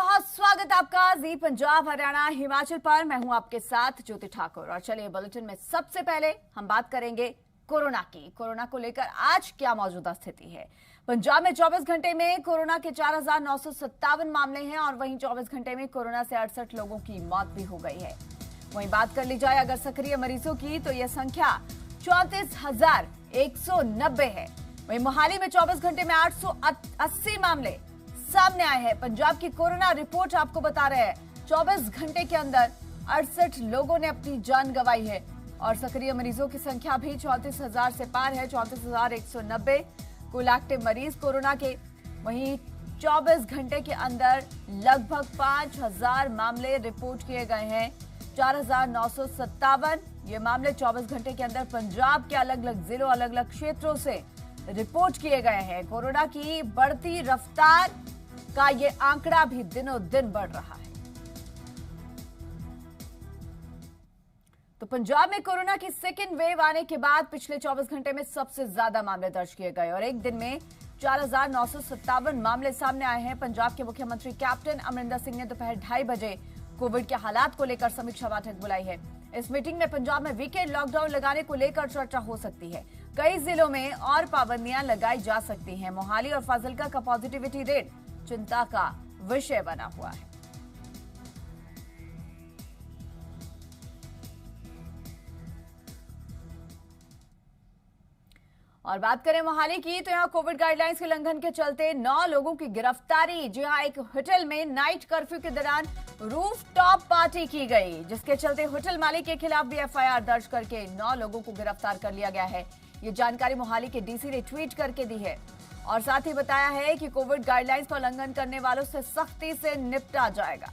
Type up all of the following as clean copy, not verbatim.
बहुत स्वागत आपका जी पंजाब हरियाणा हिमाचल पर। मैं हूं आपके साथ ज्योति ठाकुर और चलिए बुलेटिन में सबसे पहले हम बात करेंगे कोरोना की। कोरोना को लेकर आज क्या मौजूदा स्थिति है। पंजाब में 24 घंटे में कोरोना के 4,957 मामले हैं और वहीं 24 घंटे में कोरोना से 68 लोगों की मौत भी हो गई है। वहीं बात कर ली जाए अगर सक्रिय मरीजों की तो यह संख्या 34,190 है। वहीं मोहाली में 24 घंटे में 880 मामले सामने आए हैं। पंजाब की कोरोना रिपोर्ट आपको बता रहे हैं 24 घंटे के अंदर 68 लोगों ने अपनी जान गंवाई है और सक्रिय मरीजों की संख्या भी 34,000 से पार है। 34,190 कुल एक्टिव मरीज कोरोना के। वहीं 24 घंटे के अंदर लगभग 5,000 मामले रिपोर्ट किए गए हैं। 4,957 ये मामले 24 घंटे के अंदर पंजाब के अलग अलग जिलों अलग अलग क्षेत्रों से रिपोर्ट किए गए हैं। कोरोना की बढ़ती रफ्तार का ये आंकड़ा भी दिनों दिन बढ़ रहा है। तो पंजाब में कोरोना की सेकेंड वेव आने के बाद पिछले 24 घंटे में सबसे ज्यादा मामले दर्ज किए गए और एक दिन में 4,957 मामले सामने आए हैं। पंजाब के मुख्यमंत्री कैप्टन अमरिंदर सिंह ने दोपहर 2:30 बजे कोविड के हालात को लेकर समीक्षा बैठक बुलाई है। इस मीटिंग में पंजाब में वीकेंड लॉकडाउन लगाने को लेकर चर्चा हो सकती है। कई जिलों में और पाबंदियां लगाई जा सकती हैं। मोहाली और फाजिलका का पॉजिटिविटी रेट चिंता का विषय बना हुआ है। और बात करें मोहाली की तो यहां कोविड गाइडलाइंस के उल्लंघन के चलते 9 लोगों की गिरफ्तारी। जी हां, एक होटल में नाइट कर्फ्यू के दौरान रूफटॉप पार्टी की गई, जिसके चलते होटल मालिक के खिलाफ भी एफआईआर दर्ज करके 9 लोगों को गिरफ्तार कर लिया गया है। ये जानकारी मोहाली के डीसी ने ट्वीट करके दी है और साथ ही बताया है कि कोविड गाइडलाइंस का उल्लंघन करने वालों से सख्ती से निपटा जाएगा।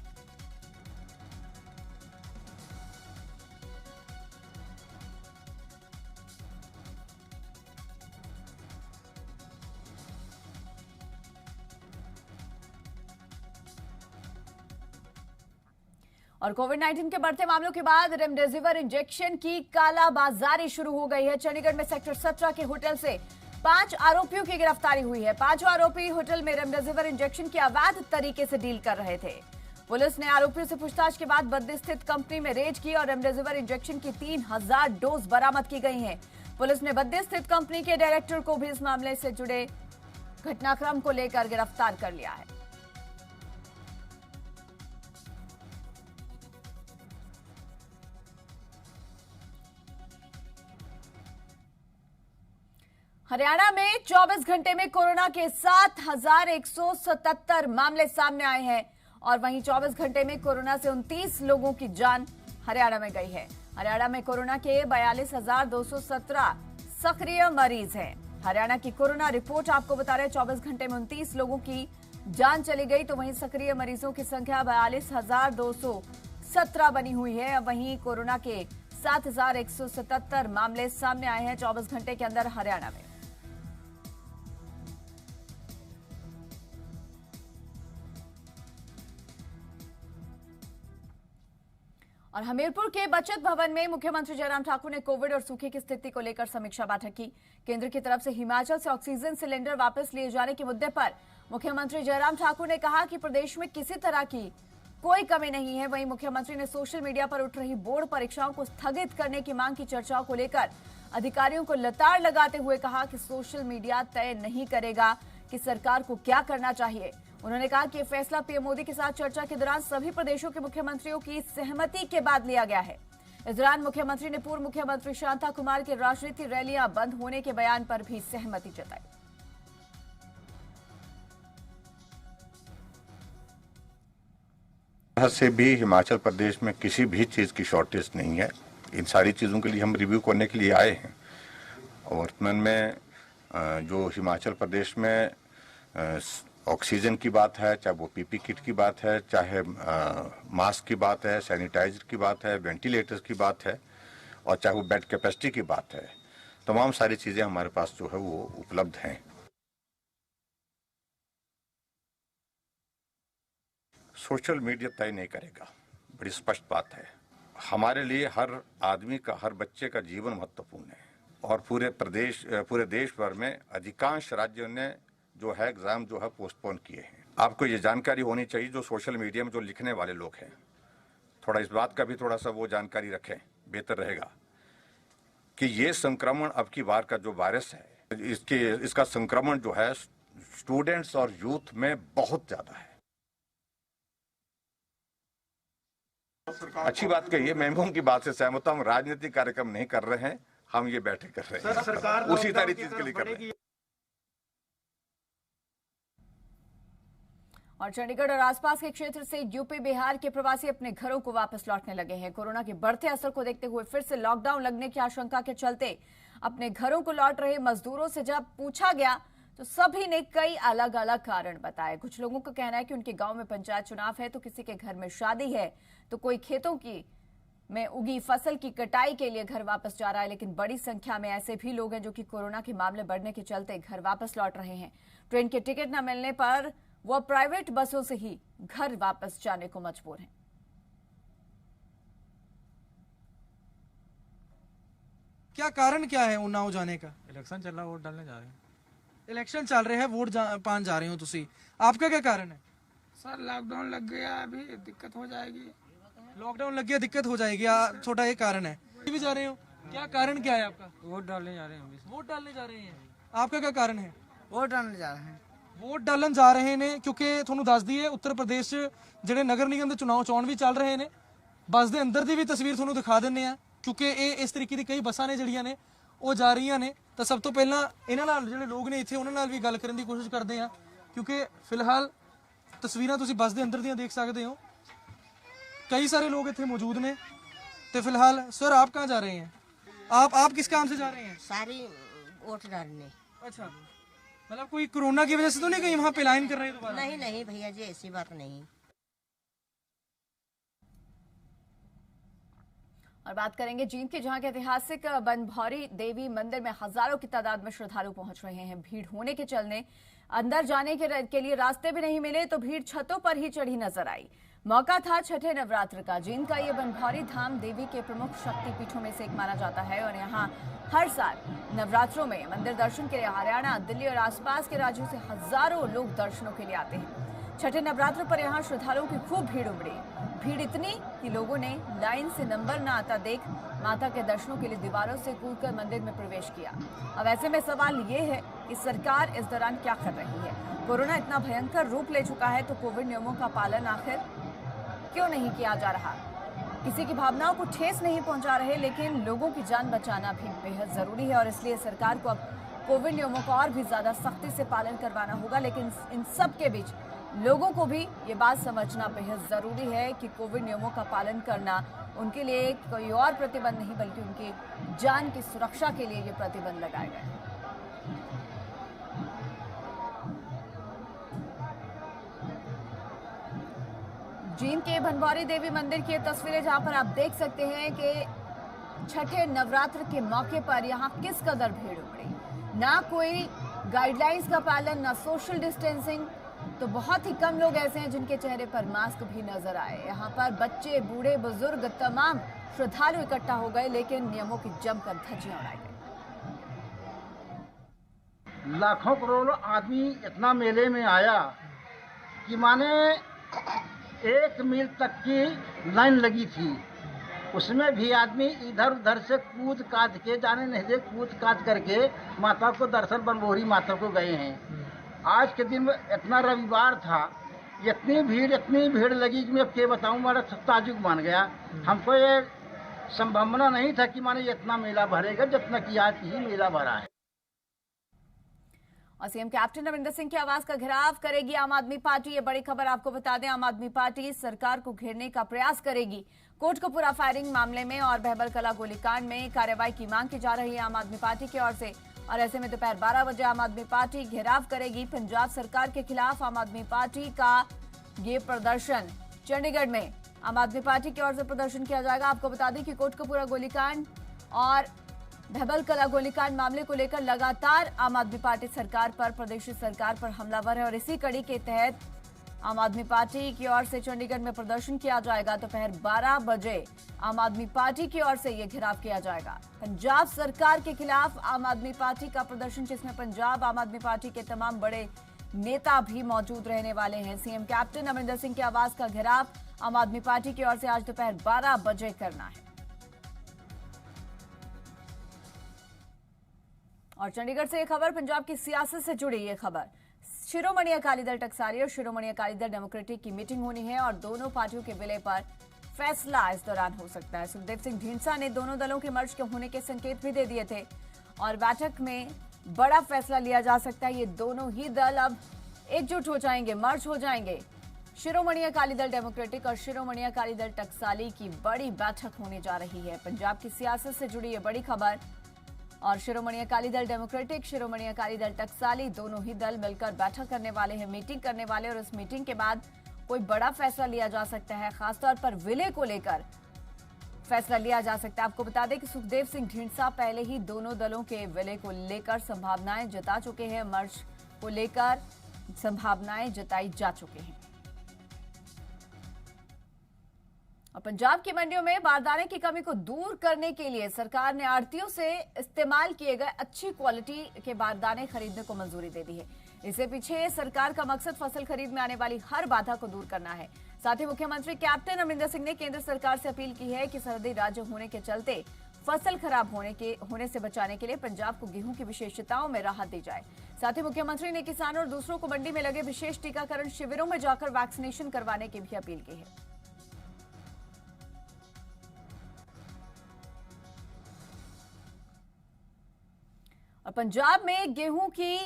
और कोविड-19 के बढ़ते मामलों के बाद रेमडेसिविर इंजेक्शन की कालाबाजारी शुरू हो गई है। चंडीगढ़ में सेक्टर 17 के होटल से 5 आरोपियों की गिरफ्तारी हुई है। 5 आरोपी होटल में रेमडेसिविर इंजेक्शन की अवैध तरीके से डील कर रहे थे। पुलिस ने आरोपियों से पूछताछ के बाद बद्दी स्थित कंपनी में रेड की और रेमडेसिविर इंजेक्शन की 3,000 डोज बरामद की गई हैं। पुलिस ने बद्दी स्थित कंपनी के डायरेक्टर को भी इस मामले से जुड़े घटनाक्रम को लेकर गिरफ्तार कर लिया है। हरियाणा में 24 घंटे में कोरोना के 7,177 मामले सामने आए हैं और वहीं 24 घंटे में कोरोना से 29 लोगों की जान हरियाणा में गई है। हरियाणा में कोरोना के 42,217 सक्रिय मरीज हैं। हरियाणा की कोरोना रिपोर्ट आपको बता रहे 24 घंटे में 29 लोगों की जान चली गई। तो वहीं सक्रिय मरीजों की संख्या 42,217 बनी हुई है। वहीं कोरोना के 7,177 मामले सामने आए हैं 24 घंटे के अंदर हरियाणा में। और हमीरपुर के बचत भवन में मुख्यमंत्री जयराम ठाकुर ने कोविड और सूखे की स्थिति को लेकर समीक्षा बैठक की। केंद्र की तरफ से हिमाचल से ऑक्सीजन सिलेंडर वापस लिए जाने के मुद्दे पर मुख्यमंत्री जयराम ठाकुर ने कहा कि प्रदेश में किसी तरह की कोई कमी नहीं है। वहीं मुख्यमंत्री ने सोशल मीडिया पर उठ रही बोर्ड परीक्षाओं को स्थगित करने की मांग की चर्चाओं को लेकर अधिकारियों को लताड़ लगाते हुए कहा कि सोशल मीडिया तय नहीं करेगा कि सरकार को क्या करना चाहिए। उन्होंने कहा कि यह फैसला पीएम मोदी के साथ चर्चा के दौरान सभी प्रदेशों के मुख्यमंत्रियों की सहमति के बाद लिया गया है। इस दौरान मुख्यमंत्री ने पूर्व मुख्यमंत्री शांता कुमार के राजनीतिक रैलियां बंद होने के बयान पर भी सहमति जताई। से भी हिमाचल प्रदेश में किसी भी चीज़ की शॉर्टेज नहीं है। इन सारी चीज़ों के लिए हम रिव्यू करने के लिए आए हैं। और वर्तमान में जो हिमाचल प्रदेश में ऑक्सीजन की बात है, चाहे वो पीपी किट की बात है, चाहे मास्क की बात है, सैनिटाइजर की बात है, वेंटिलेटर्स की बात है और चाहे वो बेड कैपेसिटी की बात है, तमाम सारी चीज़ें हमारे पास जो है वो उपलब्ध हैं। सोशल मीडिया तय नहीं करेगा, बड़ी स्पष्ट बात है। हमारे लिए हर आदमी का, हर बच्चे का जीवन महत्वपूर्ण है और पूरे देश भर में अधिकांश राज्यों ने जो है एग्जाम जो है पोस्टपोन किए हैं। आपको ये जानकारी होनी चाहिए, जो सोशल मीडिया में जो लिखने वाले लोग हैं, थोड़ा इस बात का भी थोड़ा सा वो जानकारी रखें, बेहतर रहेगा कि ये संक्रमण अब की बार का जो वायरस है, इसका संक्रमण जो है स्टूडेंट्स और यूथ में बहुत ज्यादा है। अच्छी बात कही है, मैं उनकी बात से सहमत हूं। हम राजनीतिक कार्यक्रम नहीं कर रहे हैं, हम ये बैठक कर रहे हैं, सरकार उसी सारी चीज के लिए कर रहे हैं। और चंडीगढ़ और आसपास के क्षेत्र से यूपी बिहार के प्रवासी अपने घरों को वापस लौटने लगे हैं। कोरोना के बढ़ते असर को देखते हुए फिर से लॉकडाउन लगने की आशंका के चलते अपने घरों को लौट रहे मजदूरों से जब पूछा गया तो सभी ने कई अलग अलग कारण बताए। कुछ लोगों का कहना है कि उनके गांव में पंचायत चुनाव है, तो किसी के घर में शादी है, तो कोई खेतों की में उगी फसल की कटाई के लिए घर वापस जा रहा है। लेकिन बड़ी संख्या में ऐसे भी लोग हैं जो कि कोरोना के मामले बढ़ने के चलते घर वापस लौट रहे हैं। ट्रेन के टिकट न मिलने पर वो प्राइवेट बसों से ही घर वापस जाने को मजबूर हैं। क्या कारण क्या है उन्नाव जाने का? इलेक्शन चल रहा है, वोट डालने जा रहे हैं। इलेक्शन चल रहे हैं, वोट पान जा रहे हो तुसी, आपका क्या कारण है? सर लॉकडाउन लग गया, अभी दिक्कत हो जाएगी। लॉकडाउन लग गया, दिक्कत हो जाएगी, छोटा ये कारण है। भी जा रहे हो, क्या कारण क्या है आपका? वोट डालने जा रहे हैं अभी। वोट डालने जा रहे हैं, आपका क्या कारण है? वोट डालने जा रहे हैं। वोट डालन जा रहे ने क्योंकि ਤੁਹਾਨੂੰ ਦੱਸ ਦਈਏ उत्तर प्रदेश ਜਿਹੜੇ ਨਗਰ ਨਿਗਮ ਦੇ ਚੋਣ ਵੀ ਚੱਲ ਰਹੇ ਨੇ। ਬੱਸ ਦੇ ਅੰਦਰ ਦੀ ਵੀ ਤਸਵੀਰ ਤੁਹਾਨੂੰ ਦਿਖਾ ਦਿੰਨੇ ਆ, ਕਿਉਂਕਿ ਇਹ ਇਸ ਤਰੀਕੇ ਦੀ ਕਈ ਬੱਸਾਂ ਨੇ ਜਿਹੜੀਆਂ ਨੇ ਉਹ ਜਾ ਰਹੀਆਂ ਨੇ। ਤਾਂ ਸਭ ਤੋਂ ਪਹਿਲਾਂ ਇਹਨਾਂ ਨਾਲ ਜਿਹੜੇ ਲੋਕ ਨੇ ਇੱਥੇ ਉਹਨਾਂ ਨਾਲ ਵੀ ਗੱਲ ਕਰਨ ਦੀ ਕੋਸ਼ਿਸ਼ ਕਰਦੇ ਆ, ਕਿਉਂਕਿ ਫਿਲਹਾਲ ਤਸਵੀਰਾਂ ਤੁਸੀਂ ਬੱਸ ਦੇ ਅੰਦਰ ਦੀਆਂ ਦੇਖ ਸਕਦੇ ਹੋ। कई सारे लोग इतने मौजूद ने। तो फिलहाल सर आप कहाँ जा रहे हैं? आप किस काम से जा रहे हैं? सारी वोट डालने। अच्छा, मतलब कोई कोरोना की वजह से तो नहीं कहीं वहाँ पे लाइन कर रहे हैं दोबारा? नहीं नहीं भैया जी, ऐसी बात नहीं। और बात करेंगे जींद की, जहां के ऐतिहासिक बनभौरी देवी मंदिर में हजारों की तादाद में श्रद्धालु पहुंच रहे हैं। भीड़ होने के चलते अंदर जाने के लिए रास्ते भी नहीं मिले, तो भीड़ छतों पर ही चढ़ी नजर आई। मौका था छठे नवरात्र का। जींद का ये बनभौरी धाम देवी के प्रमुख शक्तिपीठों में से एक माना जाता है और यहाँ हर साल नवरात्रों में मंदिर दर्शन के लिए हरियाणा, दिल्ली और आसपास के राज्यों से हजारों लोग दर्शनों के लिए आते हैं। छठे नवरात्र पर यहाँ श्रद्धालुओं की खूब भीड़ उमड़ी। भीड़ इतनी कि लोगों ने लाइन से नंबर न आता देख माता के दर्शनों के लिए दीवारों से कूदकर मंदिर में प्रवेश किया। अब ऐसे में सवाल ये है कि सरकार इस दौरान क्या कर रही है? कोरोना इतना भयंकर रूप ले चुका है, तो कोविड नियमों का पालन आखिर क्यों नहीं किया जा रहा? किसी की भावनाओं को ठेस नहीं पहुंचा रहे, लेकिन लोगों की जान बचाना भी बेहद जरूरी है और इसलिए सरकार को अब कोविड नियमों का और भी ज्यादा सख्ती से पालन करवाना होगा। लेकिन इन सब के बीच लोगों को भी ये बात समझना बेहद जरूरी है कि कोविड नियमों का पालन करना उनके लिए कोई और प्रतिबंध नहीं, बल्कि उनकी जान की सुरक्षा के लिए ये प्रतिबंध लगाए गए हैं। जींद के बनभौरी देवी मंदिर की तस्वीरें, जहां पर आप देख सकते हैं कि छठे नवरात्र के मौके पर यहां किस कदर भीड़ उमड़ी। ना कोई गाइडलाइंस का पालन, ना सोशल डिस्टेंसिंग, तो बहुत ही कम लोग ऐसे हैं जिनके चेहरे पर मास्क भी नजर आए। यहाँ पर बच्चे, बूढ़े, बुजुर्ग, तमाम श्रद्धालु इकट्ठा हो गए, लेकिन नियमों की जमकर धज्जियां उड़ाई गई। लाखों करोड़ों आदमी इतना मेले में आया कि माने 1 मील तक की लाइन लगी थी। उसमें भी आदमी इधर उधर से कूद काद के, जाने नहीं दे, कूद काद करके माता को दर्शन बनभौरी माता को गए हैं। आज के दिन में इतना रविवार था, इतनी भीड़ लगी कि मैं क्या बताऊं, मेरा ताजुब मान गया। हमको ये संभावना नहीं था कि माने इतना मेला भरेगा जितना कि आज ही मेला भरा है। और सीएम कैप्टन अमरिंदर सिंह की आवाज का घेराव करेगी आम आदमी पार्टी। ये बड़ी खबर आपको बता दें, आम आदमी पार्टी सरकार को घेरने का प्रयास करेगी। कोटकपुरा फायरिंग मामले में और बहबल कला गोलीकांड में कार्रवाई की मांग की जा रही है आम आदमी पार्टी की ओर से। और ऐसे में दोपहर 12 बजे आम आदमी पार्टी घेराव करेगी। पंजाब सरकार के खिलाफ आम आदमी पार्टी का ये प्रदर्शन चंडीगढ़ में आम आदमी पार्टी की ओर से प्रदर्शन किया जाएगा। आपको बता दें कि कोटकपुरा गोलीकांड और बहबल कला गोलीकांड मामले को लेकर लगातार आम आदमी पार्टी सरकार पर, प्रदेश सरकार पर हमलावर है और इसी कड़ी के तहत आम आदमी पार्टी की ओर से चंडीगढ़ में प्रदर्शन किया जाएगा। दोपहर 12 बजे आम आदमी पार्टी की ओर से यह घेराव किया जाएगा। पंजाब सरकार के खिलाफ आम आदमी पार्टी का प्रदर्शन, जिसमें पंजाब आम आदमी पार्टी के तमाम बड़े नेता भी मौजूद रहने वाले हैं। सीएम कैप्टन अमरिंदर सिंह के आवास का घेराव आम आदमी पार्टी की ओर से आज दोपहर 12 बजे करना है। और चंडीगढ़ से ये खबर, पंजाब की सियासत से जुड़ी ये खबर। शिरोमणि अकाली दल टकसाली और शिरोमणि अकाली दल डेमोक्रेटिक की मीटिंग होनी है और दोनों पार्टियों के विलय पर फैसला इस दौरान हो सकता है। सुखदेव सिंह ढींडसा ने दोनों दलों के मर्ज के होने के संकेत भी दे दिए थे और बैठक में बड़ा फैसला लिया जा सकता है। ये दोनों ही दल अब एकजुट हो जाएंगे, मर्ज हो जाएंगे। शिरोमणि अकाली दल डेमोक्रेटिक और शिरोमणि अकाली दल टकसाली की बड़ी बैठक होने जा रही है। पंजाब की सियासत से जुड़ी ये बड़ी खबर। और शिरोमणि अकाली दल डेमोक्रेटिक, शिरोमणि अकाली दल टकसाली दोनों ही दल मिलकर बैठक करने वाले हैं, मीटिंग करने वाले, और इस मीटिंग के बाद कोई बड़ा फैसला लिया जा सकता है। खासतौर पर विलय को लेकर फैसला लिया जा सकता है। आपको बता दें कि सुखदेव सिंह ढींडसा पहले ही दोनों दलों के विलय को लेकर संभावनाएं जता चुके हैं, मर्ज को लेकर संभावनाएं जताई जा चुकी हैं। और पंजाब की मंडियों में बारदाने की कमी को दूर करने के लिए सरकार ने आढ़तियों से इस्तेमाल किए गए अच्छी क्वालिटी के बारदाने खरीदने को मंजूरी दे दी है। इससे पीछे सरकार का मकसद फसल खरीद में आने वाली हर बाधा को दूर करना है। साथ ही मुख्यमंत्री कैप्टन अमरिंदर सिंह ने केंद्र सरकार से अपील की है कि सरहदी राज्य होने के चलते फसल खराब होने से बचाने के लिए पंजाब को गेहूं की विशेषताओं में राहत दी जाए। साथ ही मुख्यमंत्री ने किसानों और दूसरों को मंडी में लगे विशेष टीकाकरण शिविरों में जाकर वैक्सीनेशन करवाने की भी अपील की है। और पंजाब में गेहूं की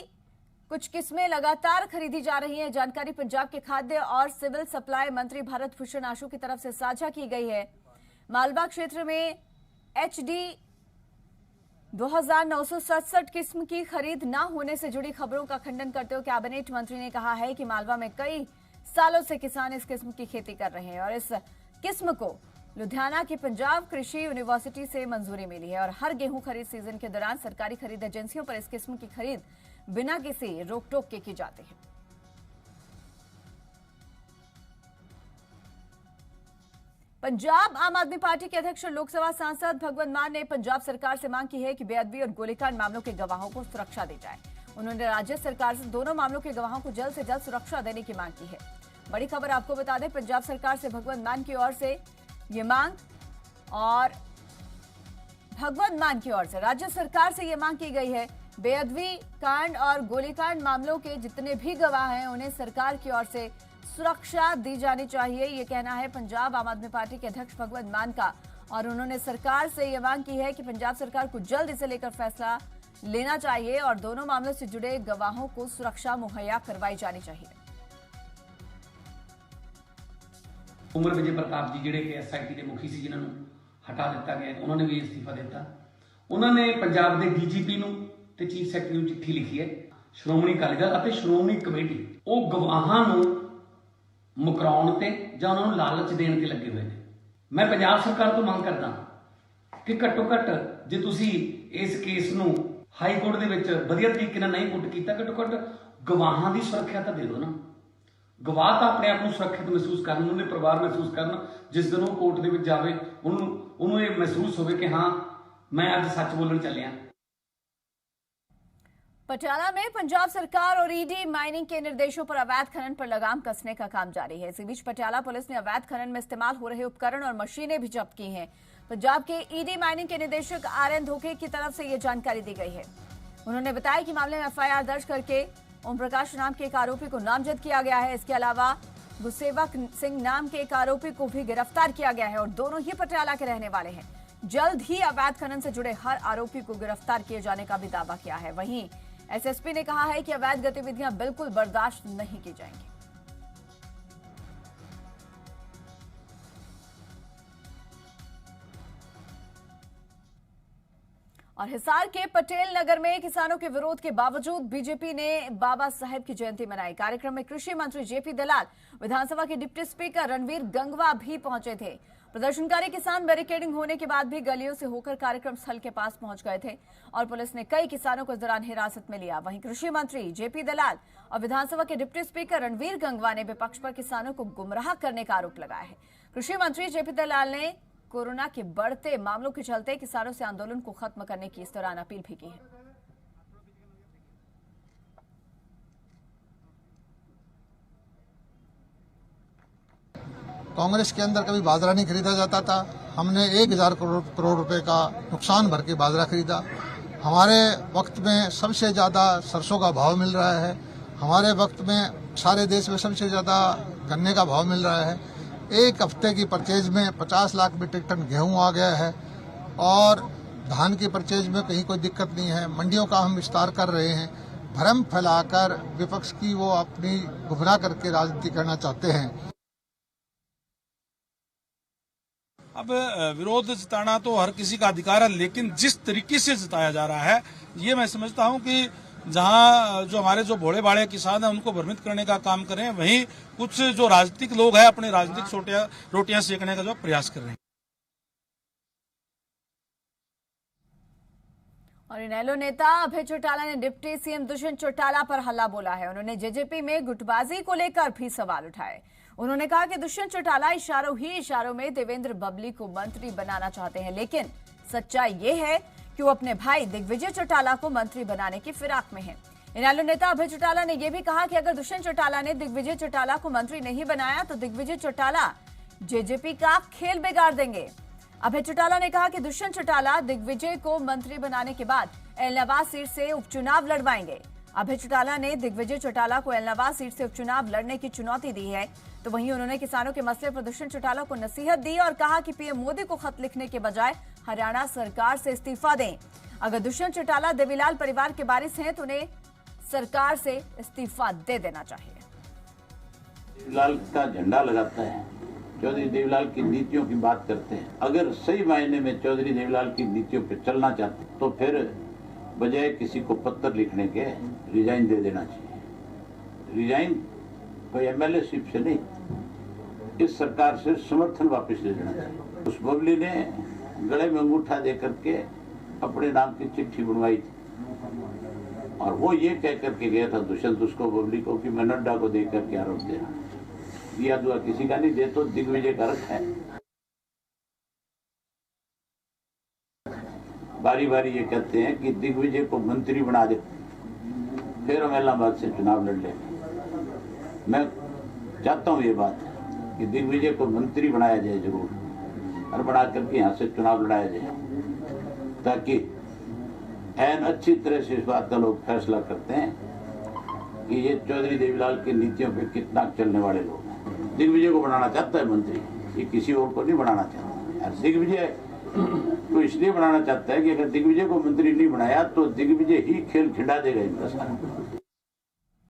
कुछ किस्में लगातार खरीदी जा रही हैं। जानकारी पंजाब के खाद्य और सिविल सप्लाई मंत्री भारत भूषण आशु की तरफ से साझा की गई है। मालवा क्षेत्र में HD 2967 किस्म की खरीद न होने से जुड़ी खबरों का खंडन करते हुए कैबिनेट मंत्री ने कहा है कि मालवा में कई सालों से किसान इस किस्म की खेती कर रहे हैं और इस किस्म को लुधियाना की पंजाब कृषि यूनिवर्सिटी से मंजूरी मिली है और हर गेहूं खरीद सीजन के दौरान सरकारी खरीद एजेंसियों पर इस किस्म की खरीद बिना किसी रोक टोक के की जाती है। पंजाब आम आदमी पार्टी के अध्यक्ष और लोकसभा सांसद भगवंत मान ने पंजाब सरकार से मांग की है कि बेअदबी और गोलीकांड मामलों के गवाहों को सुरक्षा दी जाए। उन्होंने राज्य सरकार से दोनों मामलों के गवाहों को जल्द से जल्द सुरक्षा देने की मांग की है। बड़ी खबर आपको बता दें, पंजाब सरकार से भगवंत मान की ओर से ये मांग और भगवंत मान की ओर से राज्य सरकार से ये मांग की गई है। बेअदबी कांड और गोलीकांड मामलों के जितने भी गवाह हैं उन्हें सरकार की ओर से सुरक्षा दी जानी चाहिए, ये कहना है पंजाब आम आदमी पार्टी के अध्यक्ष भगवंत मान का। और उन्होंने सरकार से ये मांग की है कि पंजाब सरकार को जल्द इसे लेकर फैसला लेना चाहिए और दोनों मामलों से जुड़े गवाहों को सुरक्षा मुहैया करवाई जानी चाहिए। उमर विजय प्रताप जी जिहड़े कि SIT के मुखी सी जिन्हां नूं हटा दिता गया, उन्होंने भी इस्तीफा दिता। उन्होंने पंजाब के DGP नूं ते चीफ सैकटरी नूं चिट्ठी लिखी है। श्रोमणी अकाली दल अते श्रोमणी कमेटी ਉਹ गवाहां नूं मुकराउण ते जां उन्हां नूं लालच देण ते लगे हुए ने। मैं पंजाब सरकार तो मंग करदा कि घट्टो घट्ट जे तुसीं इस केस नूं हाई कोर्ट दे विच वधिया तरीके नाल नहीं पुट कीता, घट्टो घट्ट गवाहां दी सुरक्षा तां दे दो ना। गवाह तो अपने आप को सुरक्षित महसूस करन, उन्हें परिवार महसूस करन, जिस दिन वो कोर्ट दे विच जावे उन्होंने ये महसूस होवे कि हाँ मैं आज सच बोलण चलिया। पटियाला में पंजाब सरकार और ईडी माइनिंग के निर्देशों पर अवैध खनन पर लगाम कसने का काम जारी है। इसी बीच पटियाला पुलिस ने अवैध खनन में इस्तेमाल हो रहे उपकरण और मशीनें भी जब्त की हैं। पंजाब के ईडी माइनिंग के निदेशक RN धोखे की तरफ से ये जानकारी दी गई है। उन्होंने बताया कि मामले में FIR दर्ज करके ओम प्रकाश नाम के एक आरोपी को नामजद किया गया है। इसके अलावा गुसेवक सिंह नाम के एक आरोपी को भी गिरफ्तार किया गया है और दोनों ही पटियाला के रहने वाले हैं। जल्द ही अवैध खनन से जुड़े हर आरोपी को गिरफ्तार किए जाने का भी दावा किया है। वहीं SSP ने कहा है कि अवैध गतिविधियां बिल्कुल बर्दाश्त नहीं की जाएंगी। और हिसार के पटेल नगर में किसानों के विरोध के बावजूद बीजेपी ने बाबा साहेब की जयंती मनाई। कार्यक्रम में कृषि मंत्री JP दलाल, विधानसभा के डिप्टी स्पीकर रणवीर गंगवा भी पहुंचे थे। प्रदर्शनकारी किसान बैरिकेडिंग होने के बाद भी गलियों से होकर कार्यक्रम स्थल के पास पहुंच गए थे और पुलिस ने कई किसानों को इस दौरान हिरासत में लिया। वहीं कृषि मंत्री JP दलाल और विधानसभा के डिप्टी स्पीकर रणवीर गंगवा ने विपक्ष पर किसानों को गुमराह करने का आरोप लगाया है। कृषि मंत्री JP दलाल ने कोरोना के बढ़ते मामलों के चलते किसानों से आंदोलन को खत्म करने की इस दौरान अपील भी की है। कांग्रेस के अंदर कभी बाजरा नहीं खरीदा जाता था। हमने 1000 करोड़ रुपए का नुकसान भर के बाजरा खरीदा। हमारे वक्त में सबसे ज़्यादा सरसों का भाव मिल रहा है। हमारे वक्त में सारे देश में सबसे ज़्यादा गन्ने का भाव मिल रहा है। एक हफ्ते की परचेज में 50 लाख मीट्रिक टन गेहूं आ गया है और धान की परचेज में कहीं कोई दिक्कत नहीं है। मंडियों का हम विस्तार कर रहे हैं। भ्रम फैलाकर विपक्ष की वो अपनी गुमराह करके राजनीति करना चाहते हैं। अब विरोध जताना तो हर किसी का अधिकार है, लेकिन जिस तरीके से जताया जा रहा है ये मैं समझता हूं कि जहां जो हमारे जो भोले भाले किसान हैं उनको भ्रमित करने का काम करें, वहीं कुछ जो राजनीतिक लोग हैं अपने राजनीतिक रोटियां सेकने का जो प्रयास कर रहे हैं। और इनेलो नेता अभय चौटाला ने डिप्टी सीएम दुष्यंत चौटाला पर हल्ला बोला है। उन्होंने जेजेपी में गुटबाजी को लेकर भी सवाल उठाए। उन्होंने कहा कि दुष्यंत चौटाला इशारों में देवेंद्र बबली को मंत्री बनाना चाहते हैं, लेकिन सच्चाई ये है कि वो अपने भाई दिग्विजय चौटाला को मंत्री बनाने की फिराक में हैं। इनेलो नेता अभय चौटाला ने यह भी कहा कि अगर दुष्यंत चौटाला ने दिग्विजय चौटाला को मंत्री नहीं बनाया तो दिग्विजय चौटाला जेजेपी का खेल बिगाड़ देंगे। अभय चौटाला ने कहा कि दुष्यंत चौटाला दिग्विजय को मंत्री बनाने के बाद एलनाबाद सीट से उपचुनाव लड़वाएंगे। अभय चौटाला ने दिग्विजय चौटाला को एलनाबाद सीट से उपचुनाव लड़ने की चुनौती दी है। तो वहीं उन्होंने किसानों के मसले पर दुष्यंत चौटाला को नसीहत दी और कहा कि पीएम मोदी को खत लिखने के बजाय हरियाणा सरकार से इस्तीफा दें। अगर दुष्यंत चौटाला देवीलाल परिवार के वारिस हैं तो उन्हें सरकार से इस्तीफा दे देना चाहिए। देवीलाल का झंडा लगाता है, चौधरी देवीलाल की नीतियों की बात करते हैं। अगर सही मायने में चौधरी देवीलाल की नीतियों पर चलना चाहते हैं तो फिर बजाय किसी को पत्र लिखने के रिजाइन दे देना चाहिए। रिजाइन कोई एमएलए-शिप से नहीं, इस सरकार से समर्थन वापस ले लेना चाहिए। उस बबली ने गले में अंगूठा दे करके अपने नाम की चिट्ठी बनवाई थी और वो ये कह करके गया था दुष्यंत उसको बबली को कि मैं नड्डा को दे करके आरोप दे रहा। दिया दुआ किसी का नहीं, दे तो दिग्विजय का रख है। बारी बारी ये कहते हैं कि दिग्विजय को मंत्री बना दे, फिर हम इलाहाबाद से चुनाव लड़ लेंगे। मैं चाहता हूँ ये बात कि दिग्विजय को मंत्री बनाया जाए जरूर, और बना करके यहाँ से चुनाव लड़ाया जाए, ताकि ऐन अच्छी तरह से इस बात का लोग फैसला करते हैं कि ये चौधरी देवीलाल की नीतियों पे कितना चलने वाले लोग हैं। दिग्विजय को बनाना चाहता है मंत्री, ये किसी और को नहीं बनाना चाहता। दिग्विजय तो इसलिए बनाना चाहता है कि अगर दिग्विजय को मंत्री नहीं बनाया तो दिग्विजय ही खेल खिंडा देगा इनका सारा।